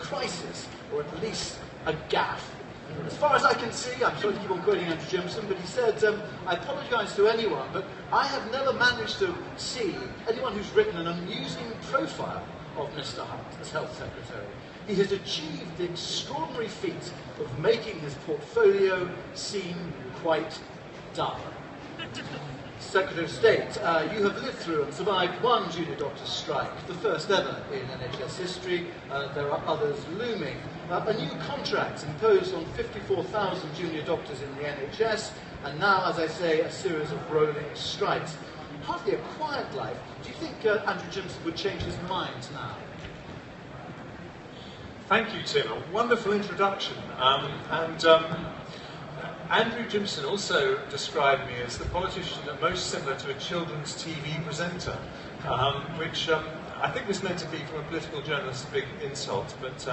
crisis, or at least a gaffe. As far as I can see, I'm sorry to keep on quoting Andrew Jimson, but he said, I apologise to anyone, but I have never managed to see anyone who's written an amusing profile of Mr. Hunt as Health Secretary. He has achieved the extraordinary feat of making his portfolio seem quite dull. Secretary of State, you have lived through and survived one junior doctor's strike, the first ever in NHS history. There are others looming. A new contract imposed on 54,000 junior doctors in the NHS, and now, as I say, a series of rolling strikes. Hardly a quiet life. Do you think Andrew Jimson would change his mind now? Thank you, Tim. A wonderful introduction. Andrew Jimson also described me as the politician most similar to a children's TV presenter, which I think was meant to be, from a political journalist, a big insult, but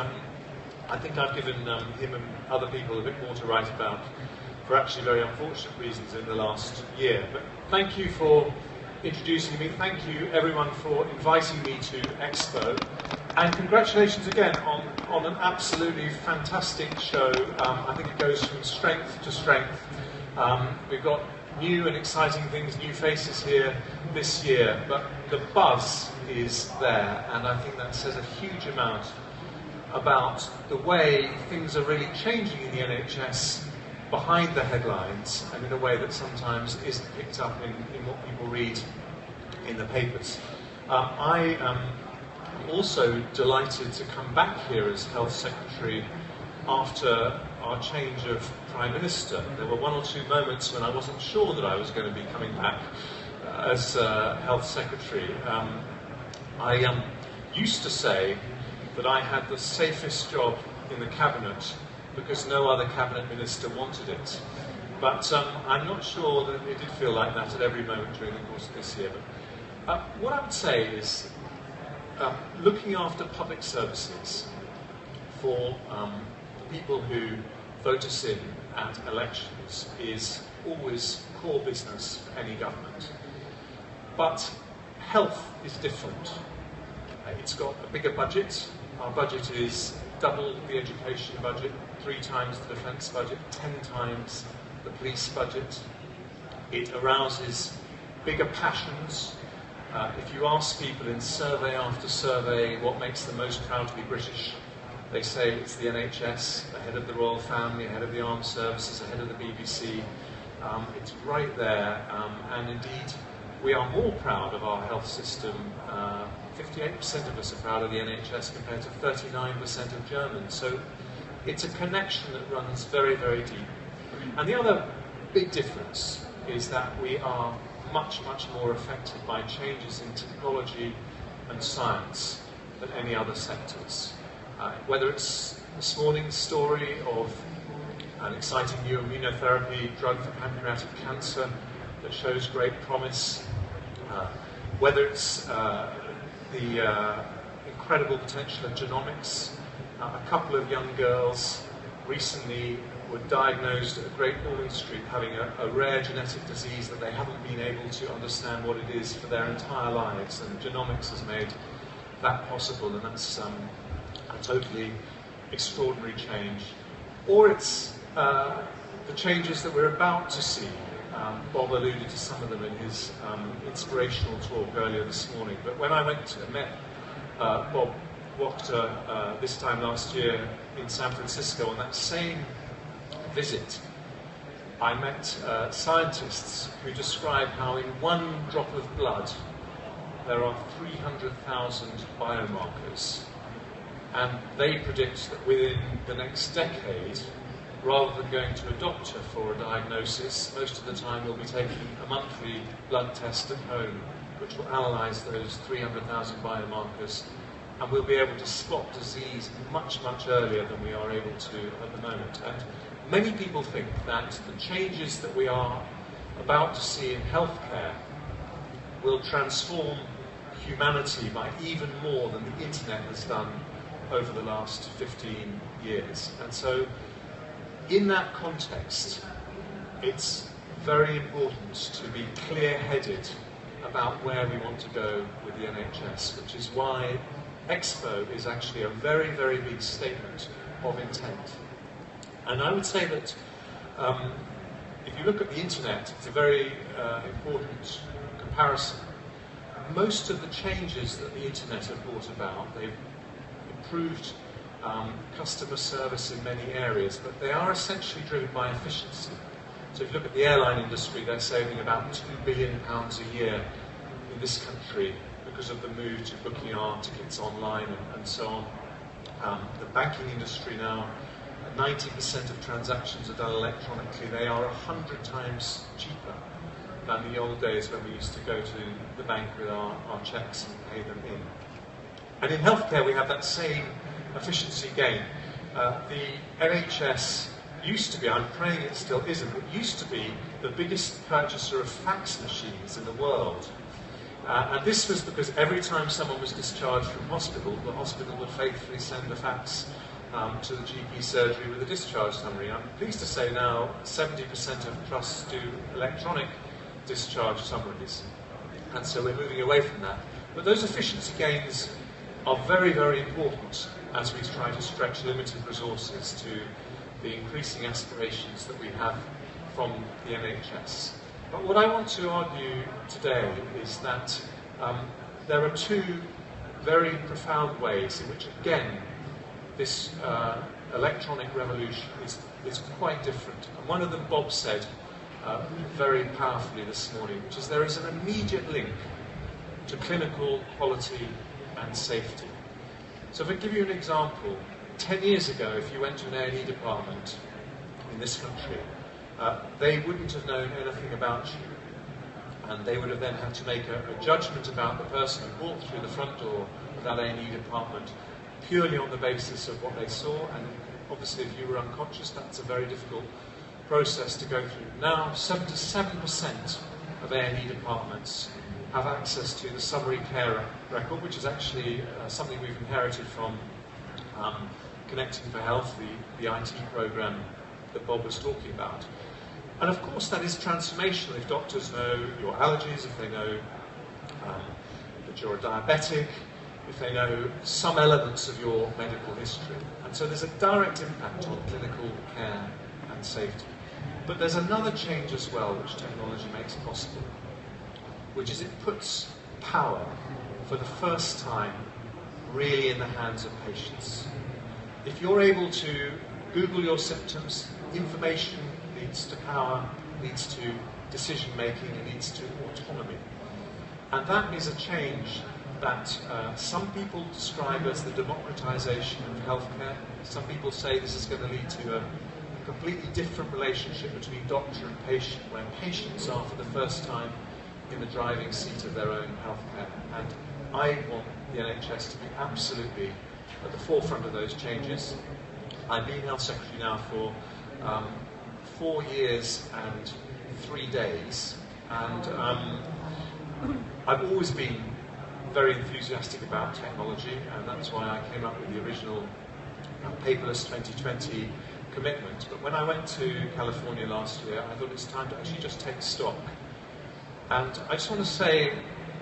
I think I've given him and other people a bit more to write about for actually very unfortunate reasons in the last year. But thank you for introducing me. Thank you, everyone, for inviting me to Expo. And congratulations again on an absolutely fantastic show. I think it goes from strength to strength. We've got new and exciting things, new faces here this year, but the buzz is there, and I think that says a huge amount about the way things are really changing in the NHS behind the headlines, and in a way that sometimes isn't picked up in what people read in the papers. I am also delighted to come back here as Health Secretary after our change of Prime Minister. There were one or two moments when I wasn't sure that I was going to be coming back as Health Secretary. I used to say that I had the safest job in the Cabinet because no other Cabinet Minister wanted it. But I'm not sure that it did feel like that at every moment during the course of this year. But what I would say is looking after public services for the people who vote us in at elections is always core business for any government. But health is different. It's got a bigger budget. Our budget is double the education budget, 3 times the defence budget, 10 times the police budget. It arouses bigger passions. If you ask people in survey after survey what makes them most proud to be British, they say it's the NHS, ahead of the royal family, ahead of the armed services, ahead of the BBC. It's right there, and indeed we are more proud of our health system. 58% of us are proud of the NHS compared to 39% of Germans. So it's a connection that runs very, very deep. And the other big difference is that we are much, much more affected by changes in technology and science than any other sectors. Whether it's this morning's story of an exciting new immunotherapy drug for pancreatic cancer that shows great promise, whether it's the incredible potential of genomics. A couple of young girls recently were diagnosed at Great Ormond Street having a rare genetic disease that they haven't been able to understand what it is for their entire lives, and genomics has made that possible, and that's a totally extraordinary change. Or it's the changes that we're about to see. Bob alluded to some of them in his inspirational talk earlier this morning, but when I went and met Bob Wachter this time last year in San Francisco on that same visit, I met scientists who describe how in one drop of blood there are 300,000 biomarkers, and they predict that within the next decade, rather than going to a doctor for a diagnosis, most of the time we'll be taking a monthly blood test at home which will analyse those 300,000 biomarkers, and we'll be able to spot disease much, much earlier than we are able to at the moment. And many people think that the changes that we are about to see in healthcare will transform humanity by even more than the internet has done over the last 15 years. And so, in that context, it's very important to be clear-headed about where we want to go with the NHS, which is why Expo is actually a very, very big statement of intent. And I would say that if you look at the internet, it's a very important comparison. Most of the changes that the internet have brought about, they've improved customer service in many areas, but they are essentially driven by efficiency. So if you look at the airline industry, they're saving about £2 billion a year in this country because of the move to booking our tickets online and so on. The banking industry now, 90% of transactions are done electronically. They are 100 times cheaper than the old days when we used to go to the bank with our checks and pay them in. And in healthcare, we have that same efficiency gain. The NHS used to be, I'm praying it still isn't, but used to be the biggest purchaser of fax machines in the world. And this was because every time someone was discharged from hospital, the hospital would faithfully send a fax to the GP surgery with a discharge summary. I'm pleased to say now 70% of trusts do electronic discharge summaries. And so we're moving away from that. But those efficiency gains are very, very important as we try to stretch limited resources to the increasing aspirations that we have from the NHS. But what I want to argue today is that there are two very profound ways in which, again, this electronic revolution is quite different. And one of them Bob said very powerfully this morning, which is there is an immediate link to clinical quality and safety. So if I give you an example, 10 years ago, if you went to an A&E department in this country, they wouldn't have known anything about you. And they would have then had to make a judgment about the person who walked through the front door of that A&E department purely on the basis of what they saw. And obviously, if you were unconscious, that's a very difficult process to go through. Now, 77% of A&E departments have access to the summary care record, which is actually something we've inherited from Connecting for Health, the IT program that Bob was talking about. And of course that is transformational if doctors know your allergies, if they know that you're a diabetic, if they know some elements of your medical history. And so there's a direct impact on clinical care and safety. But there's another change as well which technology makes possible, which is it puts power for the first time really in the hands of patients. If you're able to Google your symptoms, information leads to power, leads to decision making, and leads to autonomy. And that is a change that some people describe as the democratization of healthcare. Some people say this is going to lead to a completely different relationship between doctor and patient, where patients are for the first time in the driving seat of their own healthcare. And I want the NHS to be absolutely at the forefront of those changes. I've been Health Secretary now for 4 years and 3 days, and I've always been very enthusiastic about technology, and that's why I came up with the original paperless 2020 commitment. But when I went to California last year, I thought it's time to actually just take stock. And I just want to say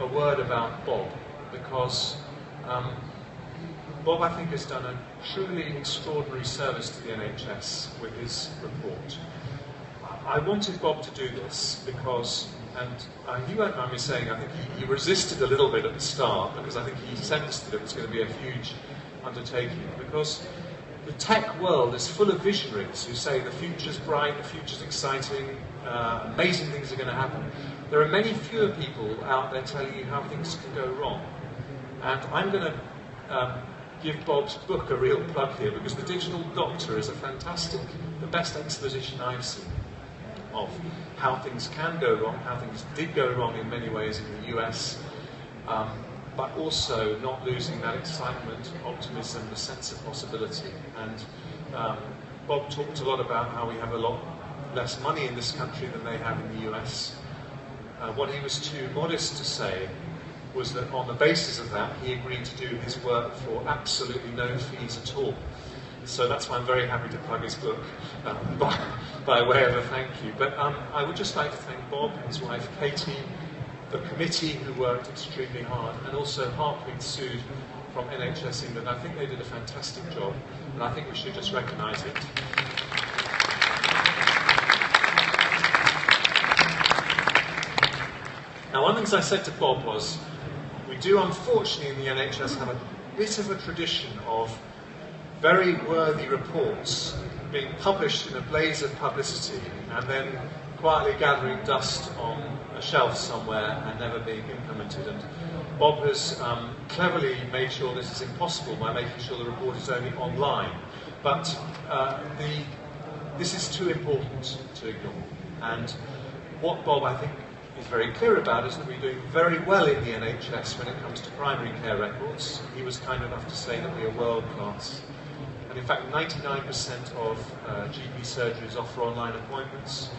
a word about Bob, because Bob, I think, has done a truly extraordinary service to the NHS with his report. I wanted Bob to do this because, and he won't mind me saying, I think he resisted a little bit at the start, because I think he sensed that it was going to be a huge undertaking, because the tech world is full of visionaries who say the future's bright, the future's exciting, amazing things are going to happen. There are many fewer people out there telling you how things can go wrong. And I'm going to give Bob's book a real plug here, because The Digital Doctor is a fantastic, the best exposition I've seen of how things can go wrong, how things did go wrong in many ways in the US, but also not losing that excitement, optimism, the sense of possibility. And Bob talked a lot about how we have a lot less money in this country than they have in the US. What he was too modest to say was that on the basis of that, he agreed to do his work for absolutely no fees at all. So that's why I'm very happy to plug his book by way of a thank you. But I would just like to thank Bob, his wife Katie, the committee who worked extremely hard, and also Harpreet Sood from NHS England. I think they did a fantastic job, and I think we should just recognise it. Now, one of the things I said to Bob was, we do unfortunately in the NHS have a bit of a tradition of very worthy reports being published in a blaze of publicity and then quietly gathering dust on a shelf somewhere and never being implemented. And Bob has cleverly made sure this is impossible by making sure the report is only online. But this is too important to ignore. And what Bob, I think, is very clear about is that we're doing very well in the NHS when it comes to primary care records. He was kind enough to say that we are world class. And in fact, 99% of GP surgeries offer online appointments.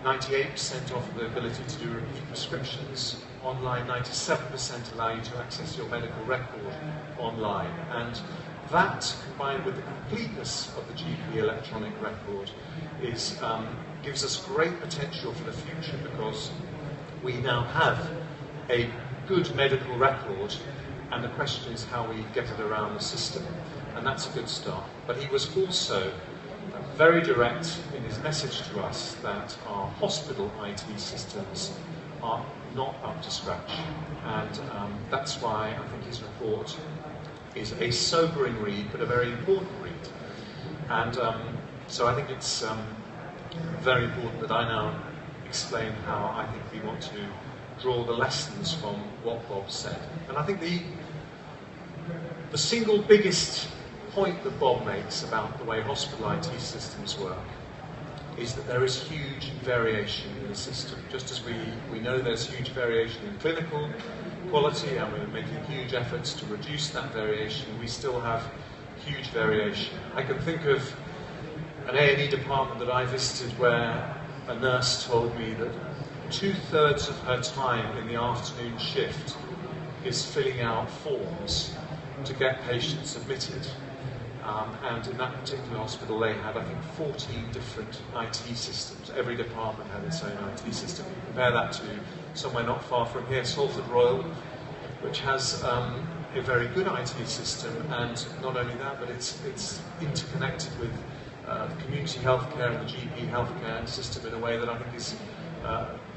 98% offer the ability to do repeat prescriptions online. 97% allow you to access your medical record online. And that, combined with the completeness of the GP electronic record, gives us great potential for the future, because we now have a good medical record, and the question is how we get it around the system. And that's a good start. But he was also very direct in his message to us that our hospital IT systems are not up to scratch. And that's why I think his report is a sobering read, but a very important read. And so I think it's very important that I now explain how I think we want to draw the lessons from what Bob said. And I think the single biggest point that Bob makes about the way hospital IT systems work is that there is huge variation in the system. Just as we know there's huge variation in clinical quality, and we're making huge efforts to reduce that variation, we still have huge variation. I can think of an A&E department that I visited where a nurse told me that 2/3 of her time in the afternoon shift is filling out forms to get patients admitted. And in that particular hospital they had, I think, 14 different IT systems. Every department had its own IT system. You compare that to somewhere not far from here, Salford Royal, which has a very good IT system, and not only that, but it's interconnected with the community healthcare and the GP healthcare system in a way that I think is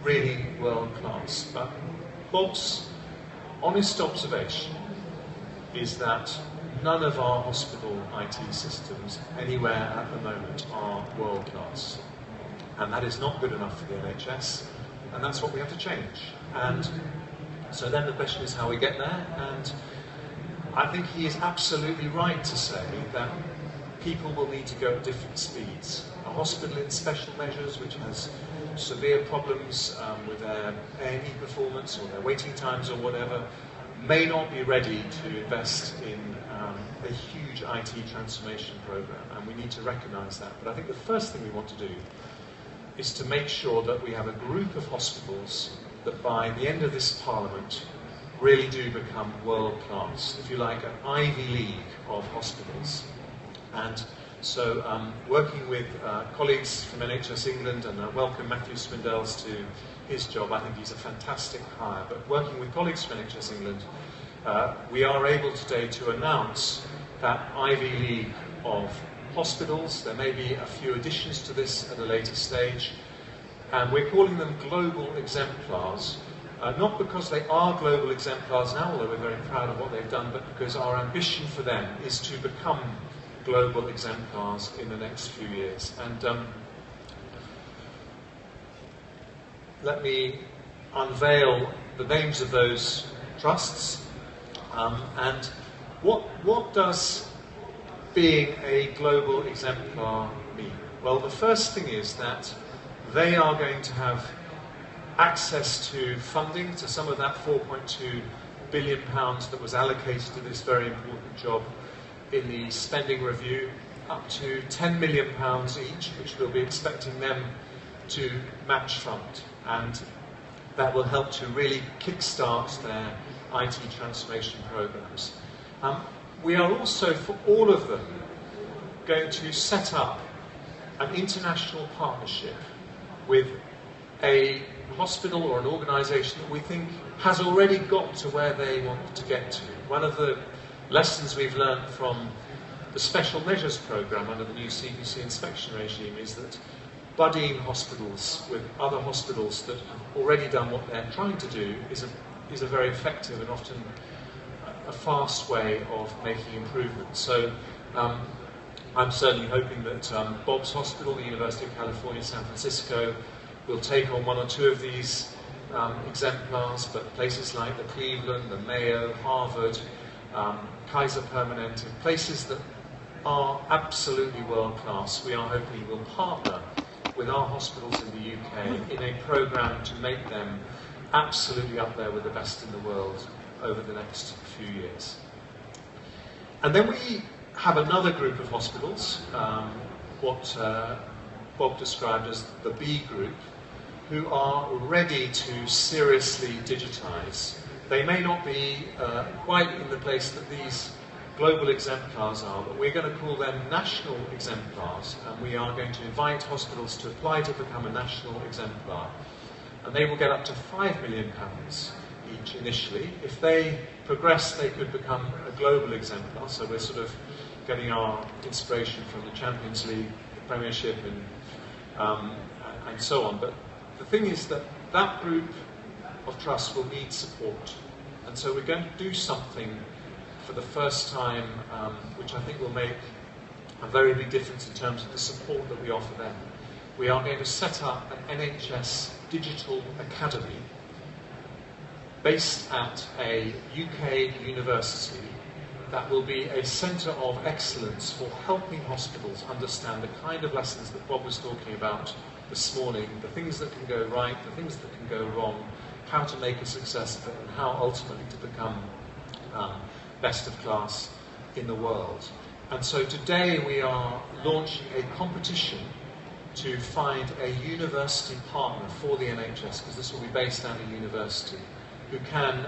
really world class. But Bob's honest observation is that none of our hospital IT systems anywhere at the moment are world class. And that is not good enough for the NHS, and that's what we have to change. And so then the question is how we get there, and I think he is absolutely right to say that people will need to go at different speeds. A hospital in special measures, which has severe problems with their A&E performance or their waiting times or whatever, may not be ready to invest in a huge IT transformation program, and we need to recognise that. But I think the first thing we want to do is to make sure that we have a group of hospitals that by the end of this Parliament really do become world class, if you like, an Ivy League of hospitals. And so working with colleagues from NHS England, and I welcome Matthew Swindells to his job. I think he's a fantastic hire. But working with colleagues from NHS England, we are able today to announce that Ivy League of hospitals. There may be a few additions to this at a later stage, and we're calling them Global Exemplars, not because they are global exemplars now, although we're very proud of what they've done, but because our ambition for them is to become global exemplars in the next few years. And let me unveil the names of those trusts. And what does being a global exemplar mean? Well, the first thing is that they are going to have access to funding, to some of that £4.2 billion that was allocated to this very important job in the spending review, up to £10 million each, which we'll be expecting them to match fund. And that will help to really kickstart their IT transformation programs. We are also, for all of them, going to set up an international partnership with a hospital or an organisation that we think has already got to where they want to get to. One of the lessons we've learned from the special measures programme under the new CQC inspection regime is that buddying hospitals with other hospitals that have already done what they're trying to do is a very effective and often a fast way of making improvements. So I'm certainly hoping that Bob's Hospital, the University of California, San Francisco, will take on one or two of these exemplars, but places like the Cleveland, the Mayo, Harvard, Kaiser Permanente, places that are absolutely world-class, we are hoping will partner with our hospitals in the UK in a programme to make them absolutely up there with the best in the world over the next few years. And then we have another group of hospitals, what Bob described as the B group, who are ready to seriously digitise. They may not be quite in the place that these global exemplars are, but we're going to call them national exemplars, and we are going to invite hospitals to apply to become a national exemplar. And they will get up to £5 million each initially. If they progress, they could become a global exemplar, so we're sort of getting our inspiration from the Champions League, the Premiership, and so on. But the thing is that that group of trusts will need support, and so we're going to do something for the first time, which I think will make a very big difference in terms of the support that we offer them. We are going to set up an NHS Digital Academy based at a UK university that will be a centre of excellence for helping hospitals understand the kind of lessons that Bob was talking about this morning, the things that can go right, the things that can go wrong, how to make a success of it, and how ultimately to become best of class in the world. And so today we are launching a competition to find a university partner for the NHS, because this will be based at a university, who can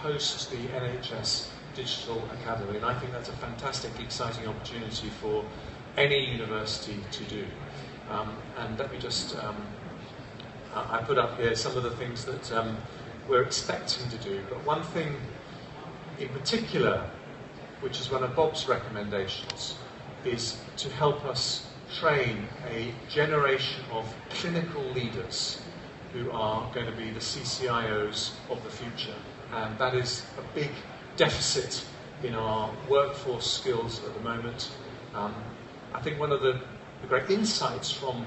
host the NHS Digital Academy. And I think that's a fantastically exciting opportunity for any university to do. And let me just, I put up here some of the things that we're expecting to do, but one thing in particular, which is one of Bob's recommendations, is to help us train a generation of clinical leaders who are going to be the CCIOs of the future. And that is a big deficit in our workforce skills at the moment. I think one of the great insights from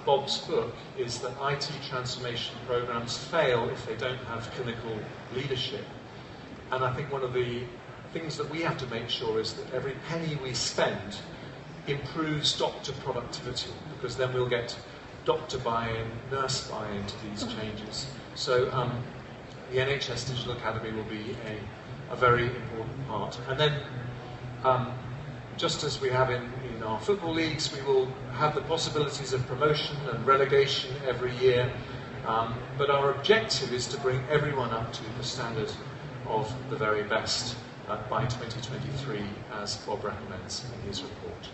Bob's book is that IT transformation programs fail if they don't have clinical leadership. And I think one of the things that we have to make sure is that every penny we spend improves doctor productivity, because then we'll get doctor buy-in, nurse buy-in to these changes. So the NHS Digital Academy will be a very important part. And then, just as we have in our football leagues, we will have the possibilities of promotion and relegation every year. But our objective is to bring everyone up to the standard of the very best by 2023, as Bob recommends in his report.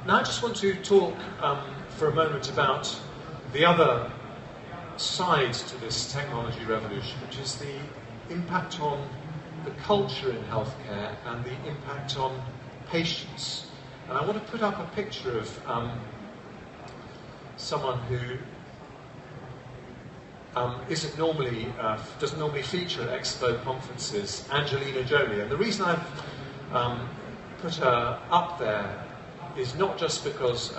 Now I just want to talk for a moment about the other side to this technology revolution, which is the impact on the culture in healthcare and the impact on patients. And I want to put up a picture of someone who doesn't normally feature at Expo conferences, Angelina Jolie. And the reason I've put her up there is not just because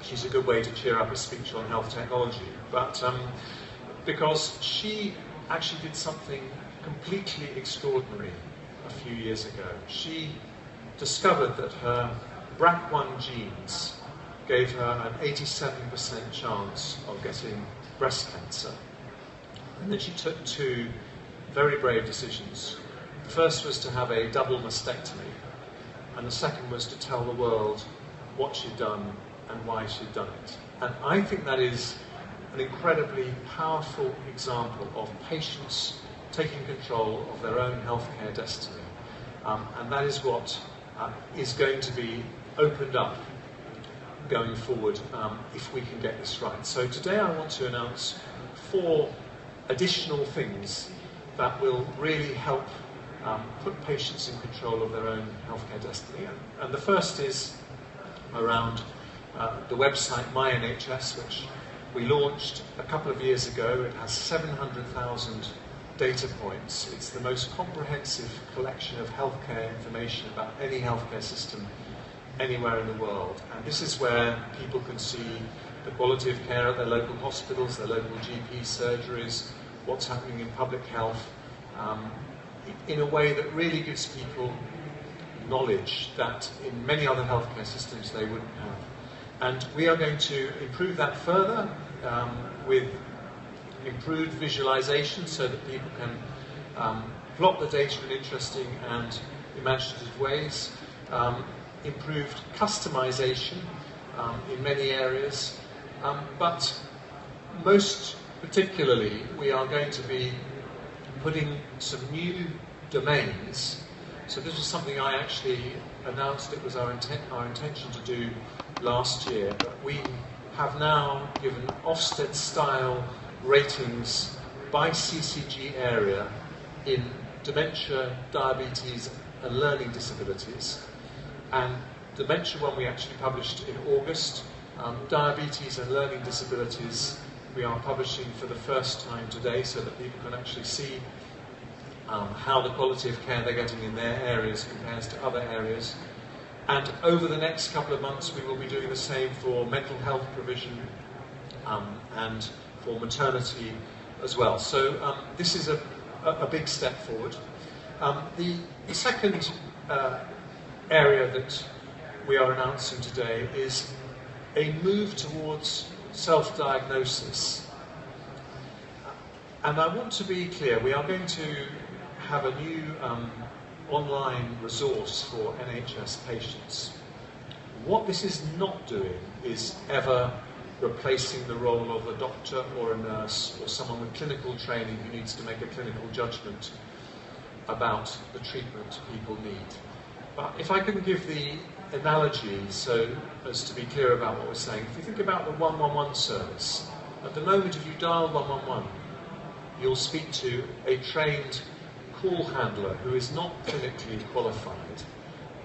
she's a good way to cheer up a speech on health technology, but because she actually did something completely extraordinary a few years ago. She discovered that her BRCA1 genes gave her an 87% chance of getting breast cancer. And then she took two very brave decisions. The first was to have a double mastectomy, and the second was to tell the world what she'd done and why she'd done it. And I think that is an incredibly powerful example of patients taking control of their own healthcare destiny. And that is what is going to be opened up going forward if we can get this right. So today I want to announce 4 additional things that will really help put patients in control of their own healthcare destiny. And the first is around the website My NHS, which we launched a couple of years ago. It has 700,000 data points. It's the most comprehensive collection of healthcare information about any healthcare system anywhere in the world. And this is where people can see the quality of care at their local hospitals, their local GP surgeries, what's happening in public health, in a way that really gives people knowledge that in many other healthcare systems they wouldn't have. And we are going to improve that further with improved visualization so that people can plot the data in interesting and imaginative ways, improved customization in many areas, but most particularly we are going to be putting some new domains. So this was something I actually announced it was our intention to do last year, but we have now given Ofsted-style ratings by CCG area in dementia, diabetes and learning disabilities. And dementia one we actually published in August. Diabetes and learning disabilities we are publishing for the first time today so that people can actually see how the quality of care they're getting in their areas compares to other areas. And over the next couple of months we will be doing the same for mental health provision and for maternity as well. So this is a big step forward. The second area that we are announcing today is a move towards self-diagnosis. And I want to be clear, we are going to have a new online resource for NHS patients. What this is not doing is ever replacing the role of a doctor or a nurse or someone with clinical training who needs to make a clinical judgment about the treatment people need. But if I can give the analogy so as to be clear about what we're saying, if you think about the 111 service, at the moment if you dial 111, you'll speak to a trained call handler who is not clinically qualified,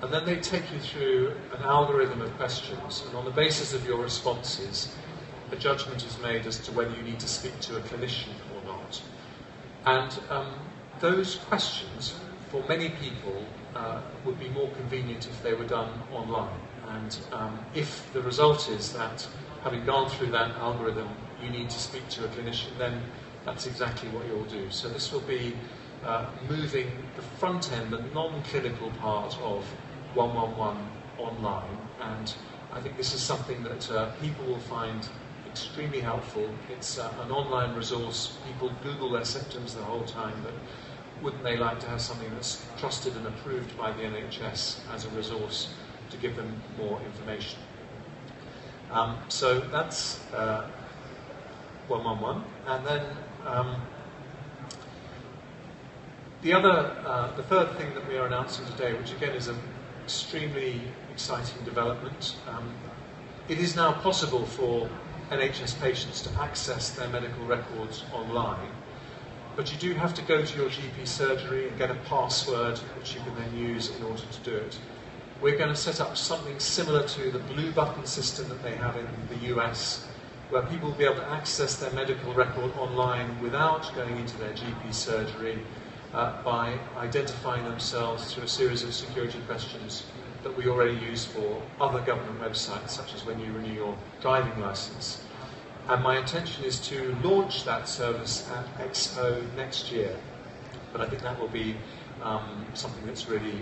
and then they take you through an algorithm of questions, and on the basis of your responses, a judgment is made as to whether you need to speak to a clinician or not. And those questions, for many people, would be more convenient if they were done online. And if the result is that, having gone through that algorithm, you need to speak to a clinician, then that's exactly what you'll do. So this will be moving the front end, the non-clinical part of 111 online, and I think this is something that people will find extremely helpful. It's an online resource. People Google their symptoms the whole time, but wouldn't they like to have something that's trusted and approved by the NHS as a resource to give them more information? So that's 111. And then the third thing that we are announcing today, which again is an extremely exciting development, it is now possible for NHS patients to access their medical records online. But you do have to go to your GP surgery and get a password which you can then use in order to do it. We're going to set up something similar to the blue button system that they have in the US, where people will be able to access their medical record online without going into their GP surgery by identifying themselves through a series of security questions that we already use for other government websites, such as when you renew your driving license. And my intention is to launch that service at Expo next year. But I think that will be something that's really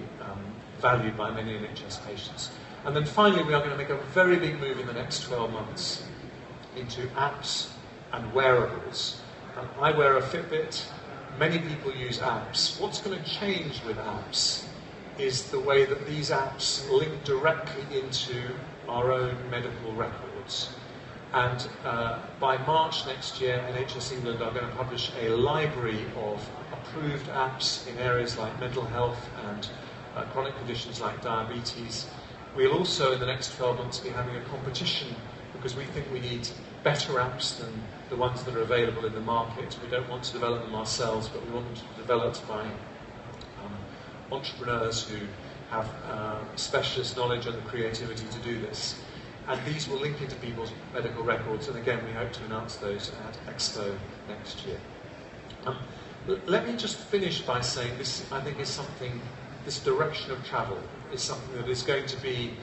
valued by many NHS patients. And then finally, we are going to make a very big move in the next 12 months into apps and wearables. I wear a Fitbit. Many people use apps. What's going to change with apps is the way that these apps link directly into our own medical records. And by March next year, NHS England are going to publish a library of approved apps in areas like mental health and chronic conditions like diabetes. We'll also, in the next 12 months, be having a competition because we think we need better apps than the ones that are available in the market. We don't want to develop them ourselves, but we want them to be developed by entrepreneurs who have specialist knowledge and the creativity to do this. And these will link into people's medical records, and again, we hope to announce those at Expo next year. Let me just finish by saying this, I think, is something, this direction of travel is something that is going to be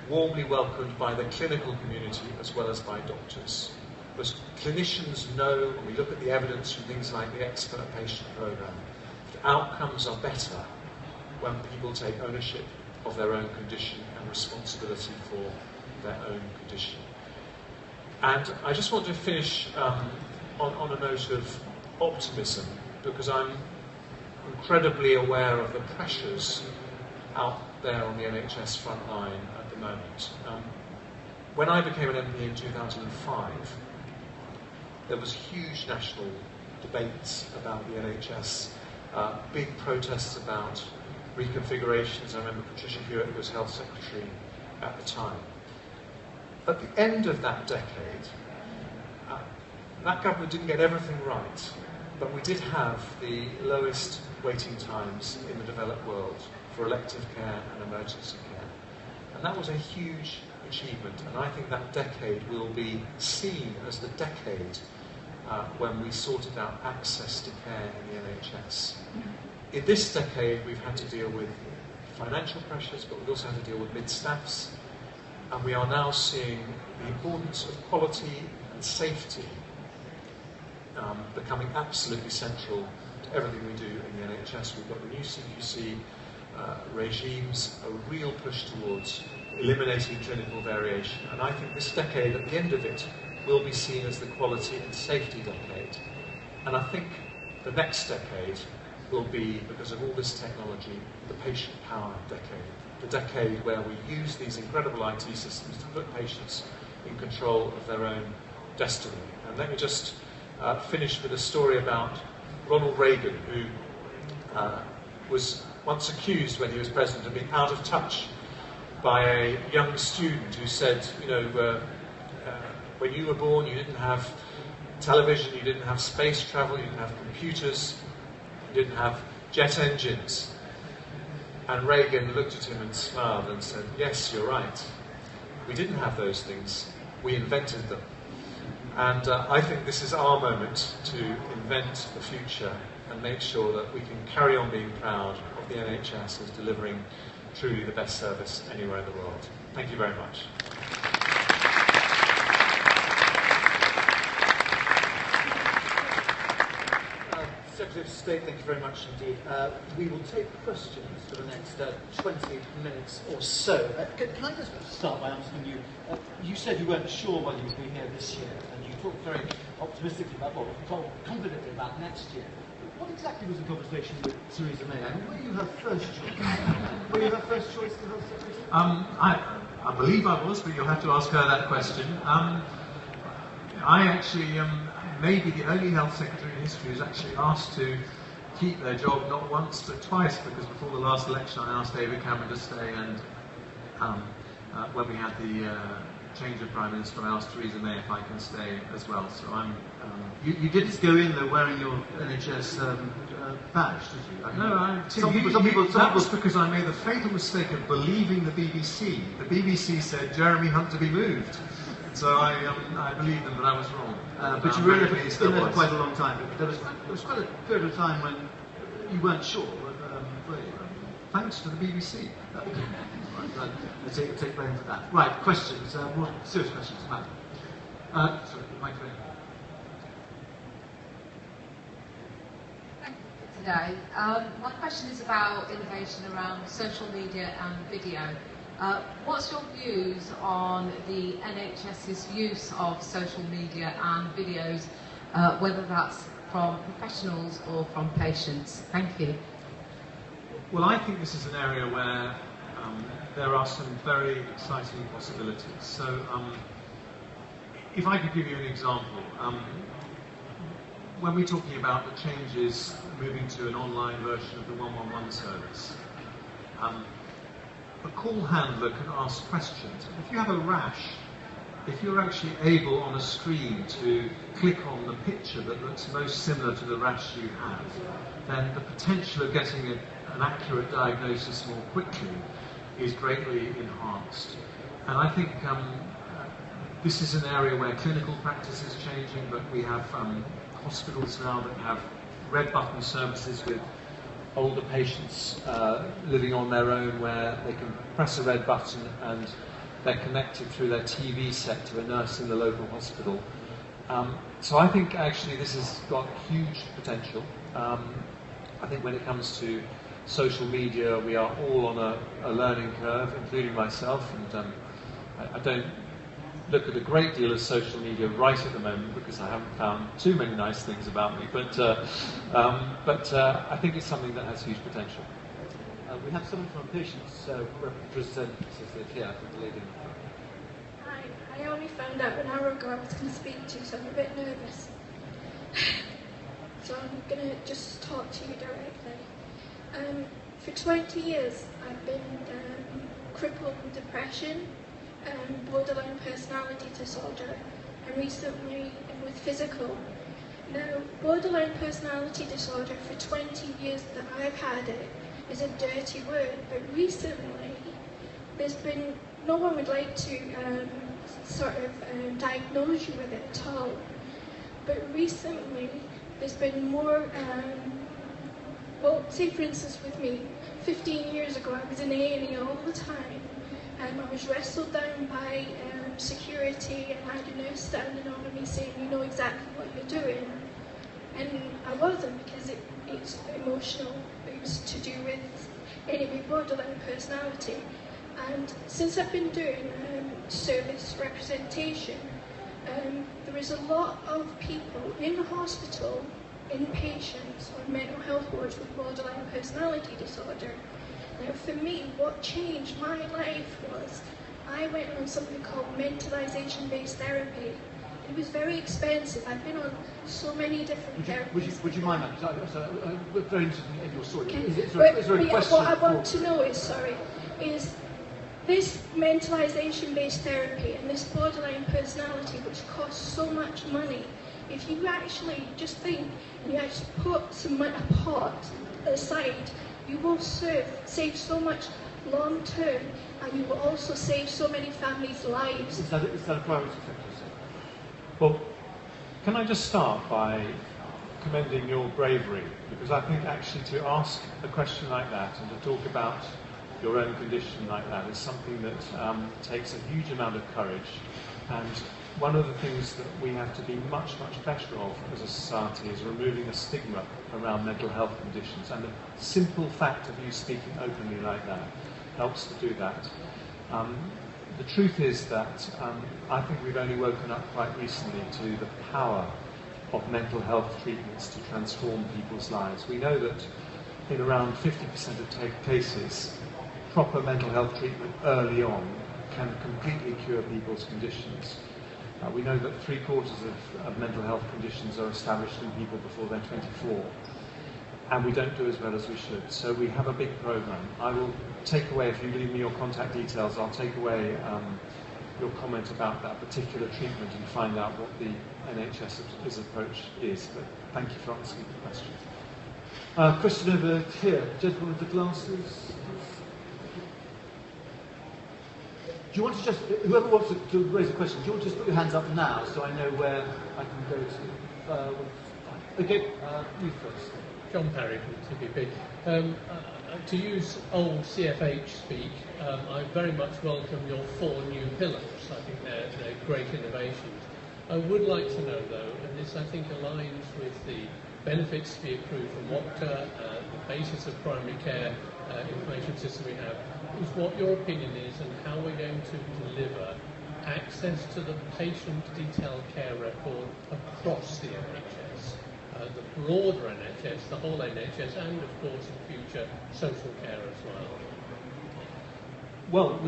warmly welcomed by the clinical community as well as by doctors. Because clinicians know, when we look at the evidence from things like the Expert Patient Programme, that outcomes are better when people take ownership of their own condition and responsibility for their own condition. And I just want to finish on a note of optimism, because I'm incredibly aware of the pressures out there on the NHS front line at the moment. When I became an MP in 2005, there was huge national debates about the NHS, big protests about reconfigurations. I remember Patricia Hewitt was Health Secretary at the time. At the end of that decade, that government didn't get everything right, but we did have the lowest waiting times in the developed world for elective care and emergency care. And that was a huge achievement, and I think that decade will be seen as the decade when we sorted out access to care in the NHS. In this decade, we've had to deal with financial pressures, but we've also had to deal with mid-staffs, and we are now seeing the importance of quality and safety becoming absolutely central to everything we do in the NHS. We've got the new CQC regimes, a real push towards eliminating clinical variation, and I think this decade, at the end of it, will be seen as the quality and safety decade. And I think the next decade will be, because of all this technology, the patient power decade. The decade where we use these incredible IT systems to put patients in control of their own destiny. And let me just finish with a story about Ronald Reagan, who was once accused when he was president of being out of touch by a young student who said, you know, when you were born you didn't have television, you didn't have space travel, you didn't have computers, you didn't have jet engines. And Reagan looked at him and smiled and said, yes, you're right. We didn't have those things, we invented them. And I think this is our moment to invent the future and make sure that we can carry on being proud of the NHS as delivering truly the best service anywhere in the world. Thank you very much. Secretary of State, thank you very much indeed. We will take questions for the next 20 minutes or so. Can I just start by asking you, you said you weren't sure whether you'd be here this year, and you talked very optimistically about, well, confidently about next year. What exactly was the conversation with Theresa May? I mean, were you her first choice? Were you her first choice to Health Secretary? I believe I was, but you'll have to ask her that question. I actually maybe the only health secretary in history who's actually asked to keep their job not once but twice, because before the last election I asked David Cameron to stay, and when we had the change of Prime Minister I asked Theresa May if I can stay as well. So I'm. You didn't go in there wearing your NHS badge, did you? That was because I made the fatal mistake of believing the BBC. The BBC said Jeremy Hunt to be moved. So I believed them, but I was wrong. But you were in there for quite a long time. There was quite a period of time when you weren't sure. Thanks to the BBC. Right, take blame for that. Right, questions. More serious questions. Sorry, microphone. Thank you for today. My question is about innovation around social media and video. What's your views on the NHS's use of social media and videos, whether that's from professionals or from patients? Thank you. Well, I think this is an area where there are some very exciting possibilities. So, if I could give you an example, when we're talking about the changes moving to an online version of the 111 service, a call handler can ask questions. If you have a rash if you're actually able on a screen to click on the picture that looks most similar to the rash you have, then the potential of getting an accurate diagnosis more quickly is greatly enhanced. And I think this is an area where clinical practice is changing, but we have hospitals now that have red button services with older patients living on their own, where they can press a red button and they're connected through their TV set to a nurse in the local hospital. So I think actually this has got huge potential. I think when it comes to social media, we are all on a learning curve, including myself, and I don't look at a great deal of social media right at the moment because I haven't found too many nice things about me, but I think it's something that has huge potential. We have someone from patients representative here, from the lady in the front. Hi, I only found out an hour ago I was going to speak to you, so I'm a bit nervous. So I'm going to just talk to you directly. For 20 years I've been crippled with depression, borderline personality disorder, and recently with physical. Now, borderline personality disorder, for 20 years that I've had it, is a dirty word, but recently there's been, no one would like to diagnose you with it at all, but recently there's been more, well, say for instance with me, 15 years ago I was in A&E all the time. I was wrestled down by security, and I had a nurse standing over me saying, you know exactly what you're doing. And I wasn't, because it's emotional. It was to do with, anyway, borderline personality. And since I've been doing service representation, there is a lot of people in the hospital, inpatients on mental health wards with borderline personality disorder. Now, for me, what changed my life was I went on something called mentalization-based therapy. It was very expensive. I've been on so many different therapies. Would you mind that? We're very interested in your story. Okay. Is there a question? What I want to know is this mentalization-based therapy and this borderline personality, which costs so much money, if you actually just think and you actually put a pot aside, you will save so much long term, and you will also save so many families' lives. Is that a priority sector? Well, can I just start by commending your bravery? Because I think actually to ask a question like that and to talk about your own condition like that is something that takes a huge amount of courage. And one of the things that we have to be much, much better of as a society is removing the stigma around mental health conditions. And the simple fact of you speaking openly like that helps to do that. The truth is that I think we've only woken up quite recently to the power of mental health treatments to transform people's lives. We know that in around 50% of cases, proper mental health treatment early on can completely cure people's conditions. We know that 3/4 of mental health conditions are established in people before they're 24, and we don't do as well as we should. So we have a big program. I will take away, if you leave me your contact details, I'll take away your comment about that particular treatment and find out what the NHS's approach is. But thank you for asking the question. Question over here, gentleman with the glasses. Do you want to just, whoever wants to raise a question, do you want to just put your hands up now so I know where I can go to? Okay, you first. John Parry from TPP. To use old CFH speak, I very much welcome your 4 new pillars. I think they're great innovations. I would like to know, though, and this I think aligns with the benefits to be accrued from WAPTA, the basis of primary care information system we have, is what your opinion is and how we're going to deliver access to the patient detailed care record across the NHS, the broader NHS, the whole NHS, and of course in future social care as well. Well,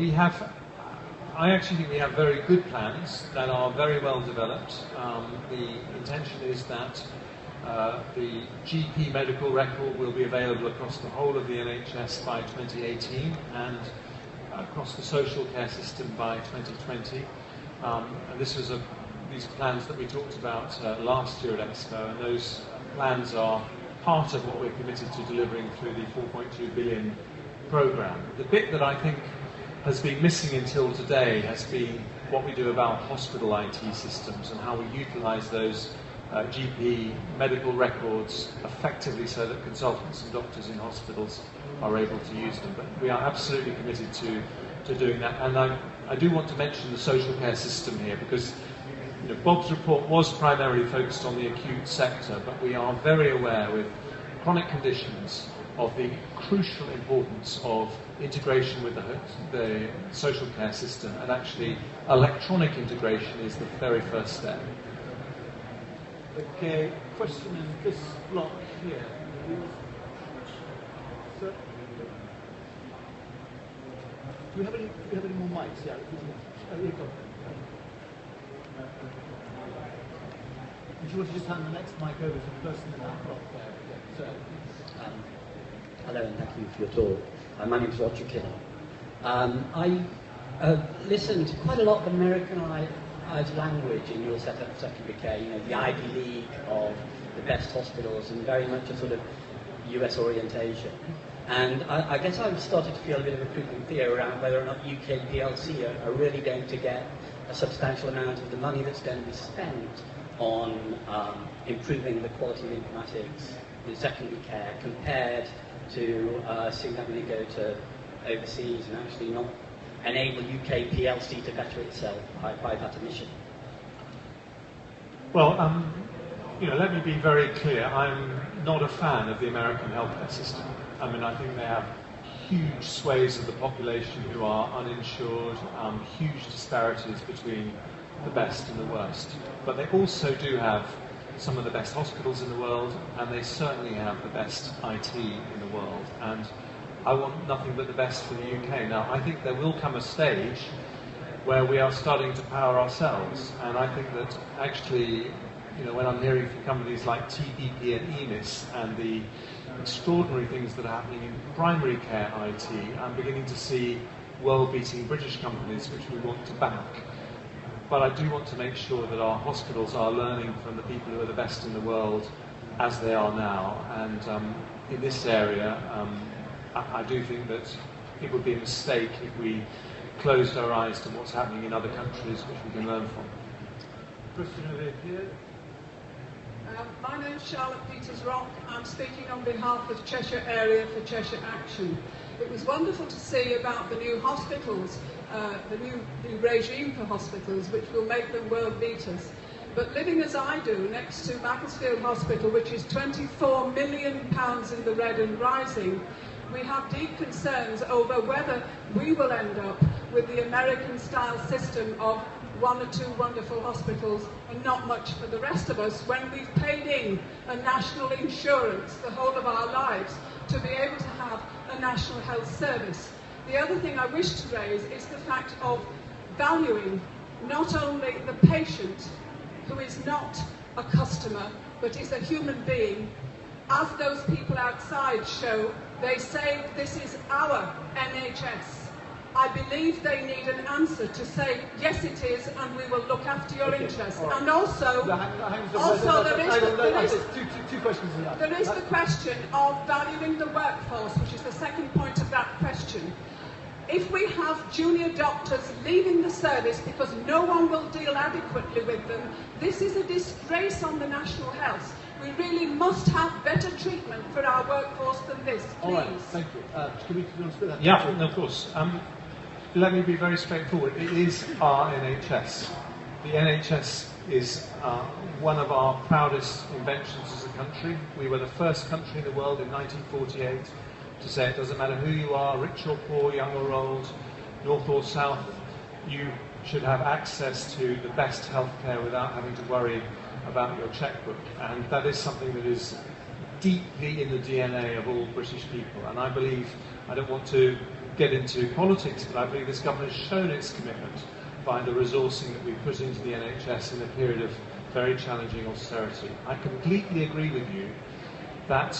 I actually think we have very good plans that are very well developed. The intention is that the GP medical record will be available across the whole of the NHS by 2018 and across the social care system by 2020. And this was these plans that we talked about last year at Expo, and those plans are part of what we're committed to delivering through the 4.2 billion programme. The bit that I think has been missing until today has been what we do about hospital IT systems and how we utilise those GP medical records effectively so that consultants and doctors in hospitals are able to use them. But we are absolutely committed to doing that. And I do want to mention the social care system here, because Bob's report was primarily focused on the acute sector, but we are very aware with chronic conditions of the crucial importance of integration with the social care system, and actually electronic integration is the very first step. Okay, question in this block here. So, do we have any more mics? Yeah. Here you go. Do you want to just hand the next mic over to the person in that block there? So, hello, and thank you for your talk. My name is Roger Kinner. I listened to quite a lot of Americanized language in your setup of secondary care, the Ivy League of the best hospitals, and very much a sort of US orientation. And I guess I've started to feel a bit of a creeping fear around whether or not UK PLC are really going to get a substantial amount of the money that's going to be spent on improving the quality of informatics in secondary care, compared to seeing that money go to overseas and actually not enable UK PLC to better itself by that initiative. Well, let me be very clear. I'm not a fan of the American healthcare system. I mean, I think they have huge swathes of the population who are uninsured, huge disparities between the best and the worst. But they also do have some of the best hospitals in the world, and they certainly have the best IT in the world. And I want nothing but the best for the UK. Now, I think there will come a stage where we are starting to power ourselves, and I think that actually, when I'm hearing from companies like TPP and EMIS and the extraordinary things that are happening in primary care IT, I'm beginning to see world-beating British companies which we want to back. But I do want to make sure that our hospitals are learning from the people who are the best in the world as they are now. And in this area, I do think that it would be a mistake if we closed our eyes to what's happening in other countries which we can learn from. Question over here. My name's Charlotte Peters-Rock. I'm speaking on behalf of Cheshire Area for Cheshire Action. It was wonderful to see about the new hospitals, the new regime for hospitals, which will make them world beaters. But living as I do next to Macclesfield Hospital, which is £24 million in the red and rising, we have deep concerns over whether we will end up with the American-style system of one or two wonderful hospitals and not much for the rest of us, when we've paid in a national insurance the whole of our lives to be able to have a national health service. The other thing I wish to raise is the fact of valuing not only the patient, who is not a customer but is a human being. As those people outside show, they say this is our NHS. I believe they need an answer to say, yes it is, and we will look after your interests. Right. And also there is the question of valuing the workforce, which is the second point of that question. If we have junior doctors leaving the service because no one will deal adequately with them, this is a disgrace on the national health. We really must have better treatment for our workforce than this, please. All right, thank you. Can we split that? Yeah, of course. Let me be very straightforward. It is our NHS. The NHS is one of our proudest inventions as a country. We were the first country in the world in 1948 to say it doesn't matter who you are, rich or poor, young or old, north or south, you should have access to the best healthcare without having to worry about your checkbook. And that is something that is deeply in the DNA of all British people. And I believe, I don't want to get into politics, but I believe this government has shown its commitment by the resourcing that we've put into the NHS in a period of very challenging austerity. I completely agree with you that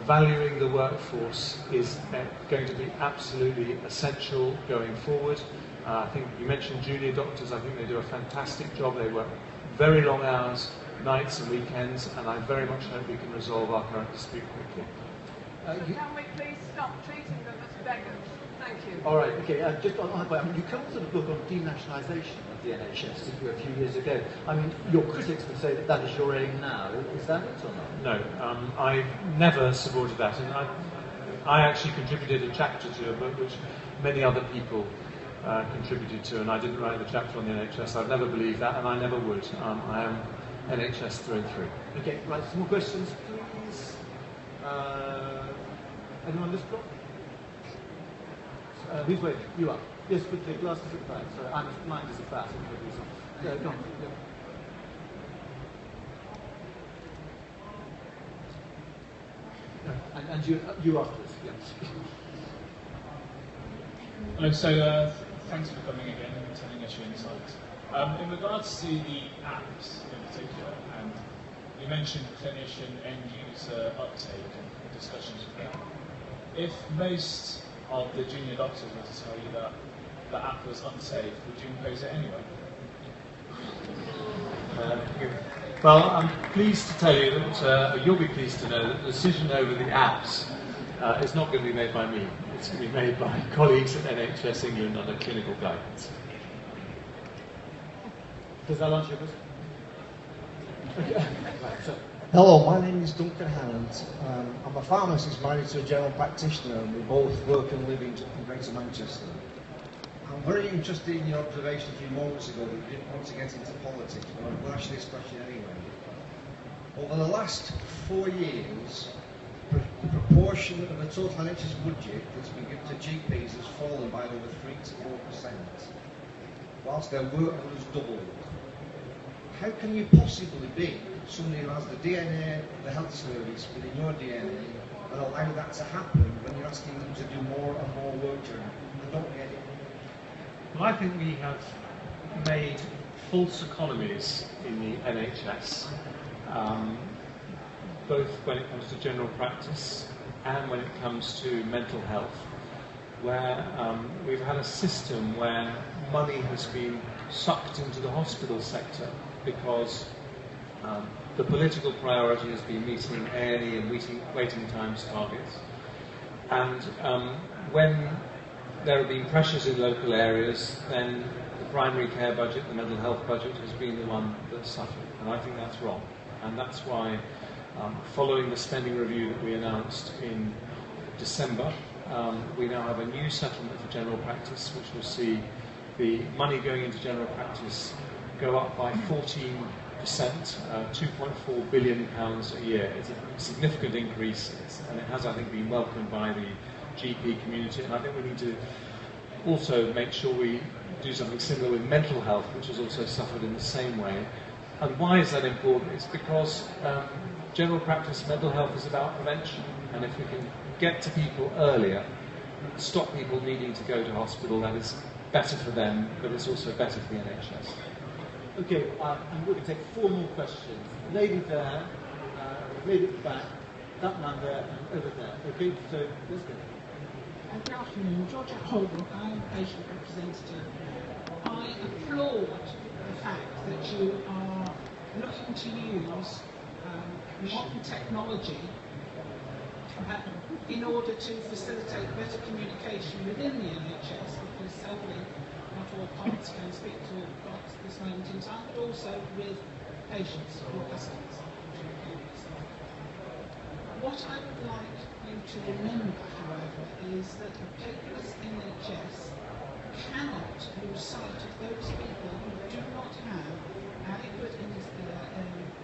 valuing the workforce is going to be absolutely essential going forward. I think you mentioned junior doctors. I think they do a fantastic job. They work very long hours, nights and weekends, and I very much hope we can resolve our current dispute quickly. So can we please stop treating them as beggars? Thank you. All right, okay, just on that point, I mean, you co-authored a book on denationalisation of the NHS a few years ago. I mean, your critics would say that that is your aim now. Is that it or not? No, I've never supported that, and I actually contributed a chapter to a book which many other people contributed to, and I didn't write the chapter on the NHS. I've never believed that, and I never would. I am NHS through and through. Okay, right, some more questions, please. Anyone this block? Who's waiting? You are. Yes, quickly, glasses at the back. Sorry, I'm as blind as a bat. Go on. Yeah. And you afterwards, yes. Hello, so thanks for coming again and telling us your insights. In regards to the apps in particular, and you mentioned clinician end user uptake and discussions with them. If most of the junior doctors were to tell you that the app was unsafe, would you impose it anyway? Well, I'm pleased to tell you that you'll be pleased to know that the decision over the apps is not going to be made by me. It's going to be made by colleagues at NHS England under clinical guidance. Does that answer your question? Right, so. Hello, my name is Duncan Hammond. I'm a pharmacist married to a general practitioner, and we both work and live in Greater Manchester. I'm very interested in your observation a few moments ago that you didn't want to get into politics, but I'm going to ask you this question anyway. Over the last 4 years, the proportion of the total NHS budget that's been given to GPs has fallen by over 3 to 4%, whilst their workload has doubled. How can you possibly be somebody who has the DNA of the health service within your DNA and allow that to happen when you're asking them to do more and more work to them? I don't get it. Well, I think we have made false economies in the NHS, both when it comes to general practice and when it comes to mental health, where we've had a system where money has been sucked into the hospital sector because the political priority has been meeting A&E and waiting times targets. And when there have been pressures in local areas, then the primary care budget, the mental health budget, has been the one that's suffered. And I think that's wrong. And that's why, following the spending review that we announced in December, we now have a new settlement for general practice, which will see the money going into general practice go up by 14%, £2.4 billion a year. It's a significant increase, and it has, I think, been welcomed by the GP community. And I think we need to also make sure we do something similar with mental health, which has also suffered in the same way. And why is that important? It's because general practice mental health is about prevention, and if we can get to people earlier, stop people needing to go to hospital, that is better for them, but it's also better for the NHS. Okay, I'm going to take 4 more questions. Lady there, lady at the back, that man there, and over there. Okay, so let's go. Good afternoon, Georgia Holbrook. I'm a patient representative. I applaud the fact that you are looking to use modern technology in order to facilitate better communication within the NHS, because sadly not all parts can speak to all parts at this moment in time, but also with patients or customers. What I would like you to remember, however, is that the paperless NHS cannot lose sight of those people who do not have adequate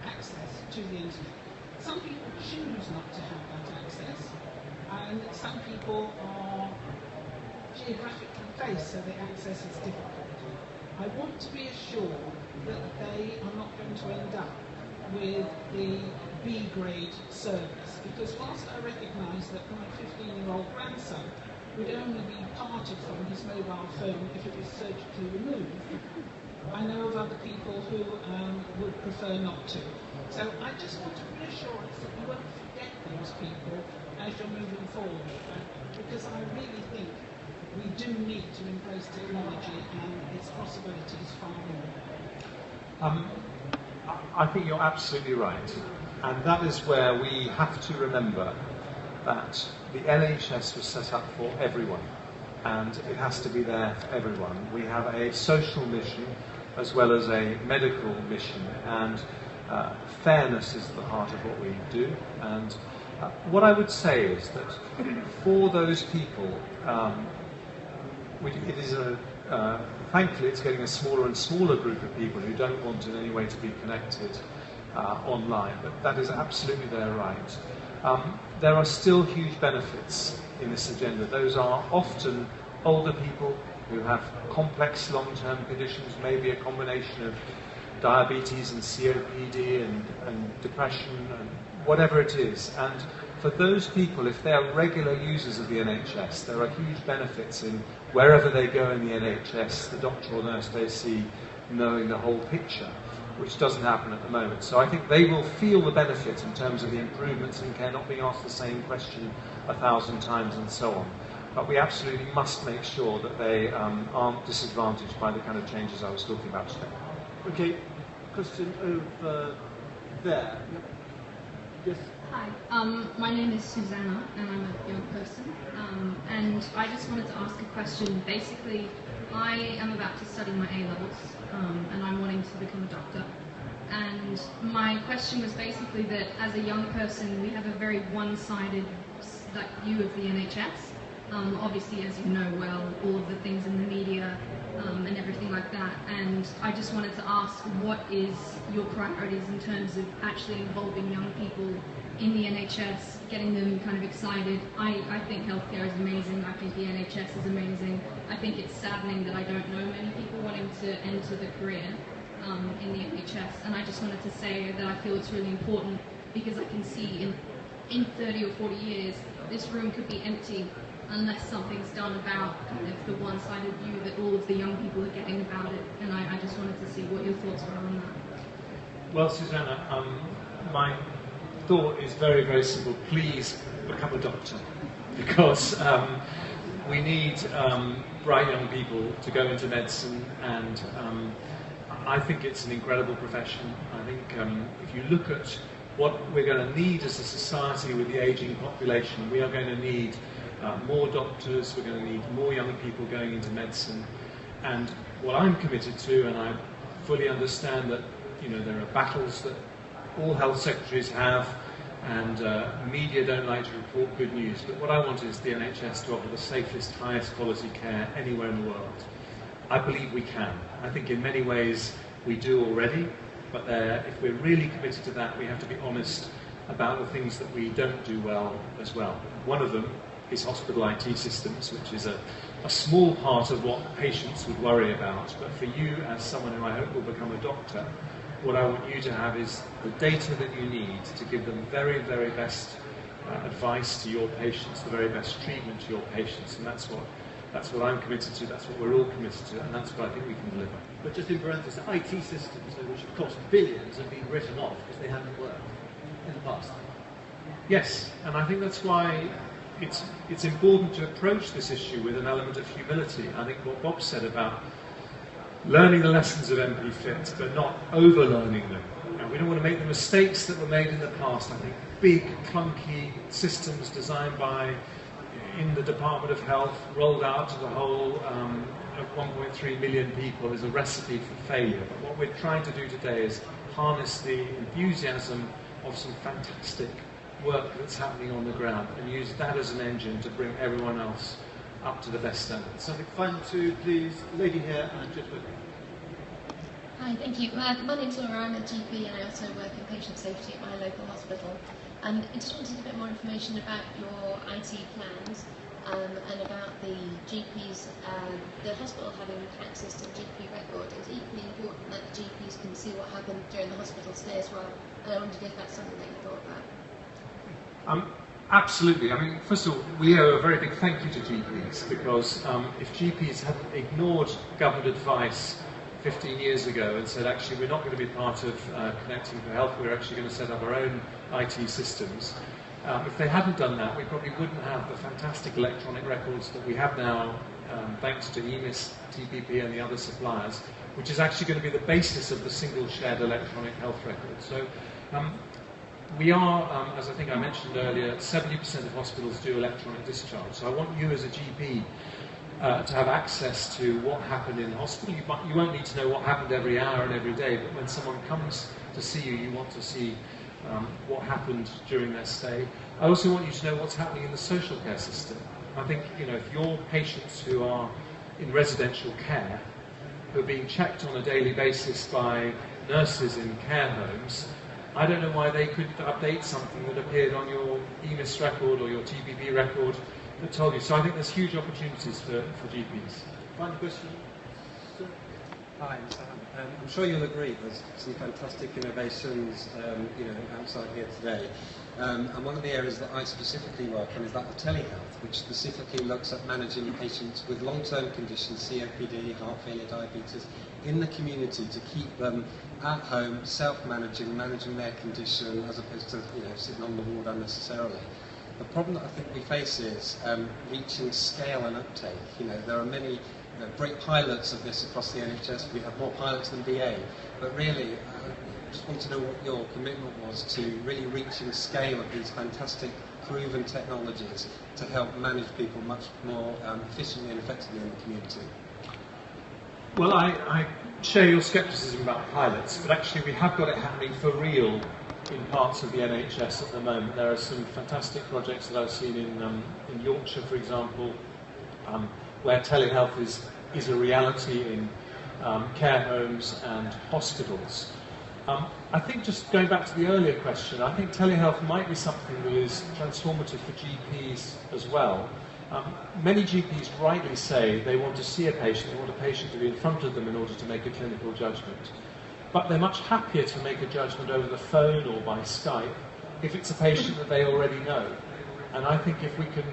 access to the internet. Some people choose not to have that access, and some people are geographically based, so the access is difficult. I want to be assured that they are not going to end up with the B-grade service, because whilst I recognise that my 15-year-old grandson would only be parted from his mobile phone if it was surgically removed, I know of other people who would prefer not to. So I just want a reassurance that you won't forget those people as you're moving forward, because I really think we do need to embrace technology and its possibilities far more. I think you're absolutely right, and that is where we have to remember that the NHS was set up for everyone, and it has to be there for everyone. We have a social mission as well as a medical mission, and fairness is the heart of what we do. And what I would say is that for those people, it is thankfully it's getting a smaller and smaller group of people who don't want in any way to be connected online, but that is absolutely their right. There are still huge benefits in this agenda. Those are often older people who have complex long-term conditions, maybe a combination of diabetes and COPD and depression and whatever it is. And for those people, if they are regular users of the NHS, there are huge benefits in wherever they go in the NHS, the doctor or nurse they see knowing the whole picture, which doesn't happen at the moment. So I think they will feel the benefit in terms of the improvements in care, not being asked the same question 1,000 times and so on. But we absolutely must make sure that they aren't disadvantaged by the kind of changes I was talking about today. Okay, question over there. Yes. Hi, my name is Susanna and I'm a young person, and I just wanted to ask a question. Basically, I am about to study my A-levels and I'm wanting to become a doctor, and my question was basically that as a young person we have a very one-sided view of the NHS. Obviously, as you know well, all of the things in the media and everything like that, and I just wanted to ask, what is your priorities in terms of actually involving young people in the NHS, getting them kind of excited? I think healthcare is amazing, I think the NHS is amazing. I think it's saddening that I don't know many people wanting to enter the career in the NHS, and I just wanted to say that I feel it's really important, because I can see in 30 or 40 years this room could be empty unless something's done about kind of the one-sided view that all of the young people are getting about it, and I just wanted to see what your thoughts were on that. Well, Susanna, my thought is very, very simple. Please become a doctor, because we need bright young people to go into medicine, and I think it's an incredible profession. I think if you look at what we're going to need as a society with the ageing population, we are going to need more doctors, we're going to need more young people going into medicine. And what I'm committed to, and I fully understand that there are battles that all health secretaries have, and media don't like to report good news, but what I want is the NHS to offer the safest, highest quality care anywhere in the world. I believe we can. I think in many ways we do already, but if we're really committed to that, we have to be honest about the things that we don't do well as well. One of them is hospital IT systems, which is a small part of what patients would worry about. But for you, as someone who I hope will become a doctor, what I want you to have is the data that you need to give them very, very best advice to your patients, the very best treatment to your patients, and that's what I'm committed to, that's what we're all committed to, and that's what I think we can deliver. But just in parentheses, IT systems, which have cost billions, have been written off because they haven't worked in the past. Yes, and I think that's why it's important to approach this issue with an element of humility. I think what Bob said about learning the lessons of MP Fit, but not over-learning them. And we don't want to make the mistakes that were made in the past. I think big, clunky systems designed in the Department of Health, rolled out to the whole of 1.3 million people, is a recipe for failure. But what we're trying to do today is harness the enthusiasm of some fantastic work that's happening on the ground and use that as an engine to bring everyone else up to the best standards. Something fun to please, lady here and gentleman. Hi, thank you. My name's Laura, I'm a GP and I also work in patient safety at my local hospital. I just wanted a bit more information about your IT plans and about the GPs, the hospital having access to the GP record. It's equally important that the GPs can see what happened during the hospital stay as well. And I wondered if that's something that you thought about. Absolutely. I mean, first of all, we owe a very big thank you to GPs, because if GPs hadn't ignored government advice 15 years ago and said, actually, we're not going to be part of Connecting for Health, we're actually going to set up our own IT systems, If they hadn't done that, we probably wouldn't have the fantastic electronic records that we have now, thanks to EMIS, TPP and the other suppliers, which is actually going to be the basis of the single shared electronic health record. So we are, as I think I mentioned earlier, 70% of hospitals do electronic discharge. So I want you as a GP to have access to what happened in the hospital. You won't need to know what happened every hour and every day, but when someone comes to see you, you want to see what happened during their stay. I also want you to know what's happening in the social care system. I think, if your patients who are in residential care, who are being checked on a daily basis by nurses in care homes, I don't know why they couldn't update something that appeared on your EMIS record or your TPP record that told you. So I think there's huge opportunities for GPs. Final question? Sir? Hi, I'm Sam. I'm sure you'll agree there's some fantastic innovations, outside here today. And one of the areas that I specifically work in is that of telehealth, which specifically looks at managing patients with long-term conditions, COPD, heart failure, diabetes, in the community to keep them at home, self-managing, managing their condition, as opposed to sitting on the ward unnecessarily. The problem that I think we face is reaching scale and uptake. There are many great pilots of this across the NHS. We have more pilots than BA, but really, I just want to know what your commitment was to really reaching scale of these fantastic proven technologies to help manage people much more efficiently and effectively in the community. Well, I share your scepticism about pilots, but actually we have got it happening for real in parts of the NHS at the moment. There are some fantastic projects that I've seen in Yorkshire, for example, where telehealth is a reality in care homes and hospitals. I think, just going back to the earlier question, I think telehealth might be something that is transformative for GPs as well. Many GPs rightly say they want to see a patient, they want a patient to be in front of them in order to make a clinical judgment. But they're much happier to make a judgment over the phone or by Skype if it's a patient that they already know. And I think if we can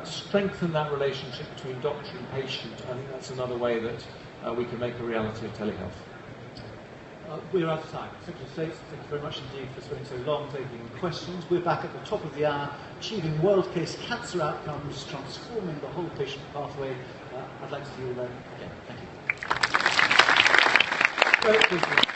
strengthen that relationship between doctor and patient, I think that's another way that we can make a reality of telehealth. We're out of time. Secretary of State, thank you very much indeed for spending so long taking questions. We're back at the top of the hour, achieving world-case cancer outcomes, transforming the whole patient pathway. I'd like to see you all then again. Thank you.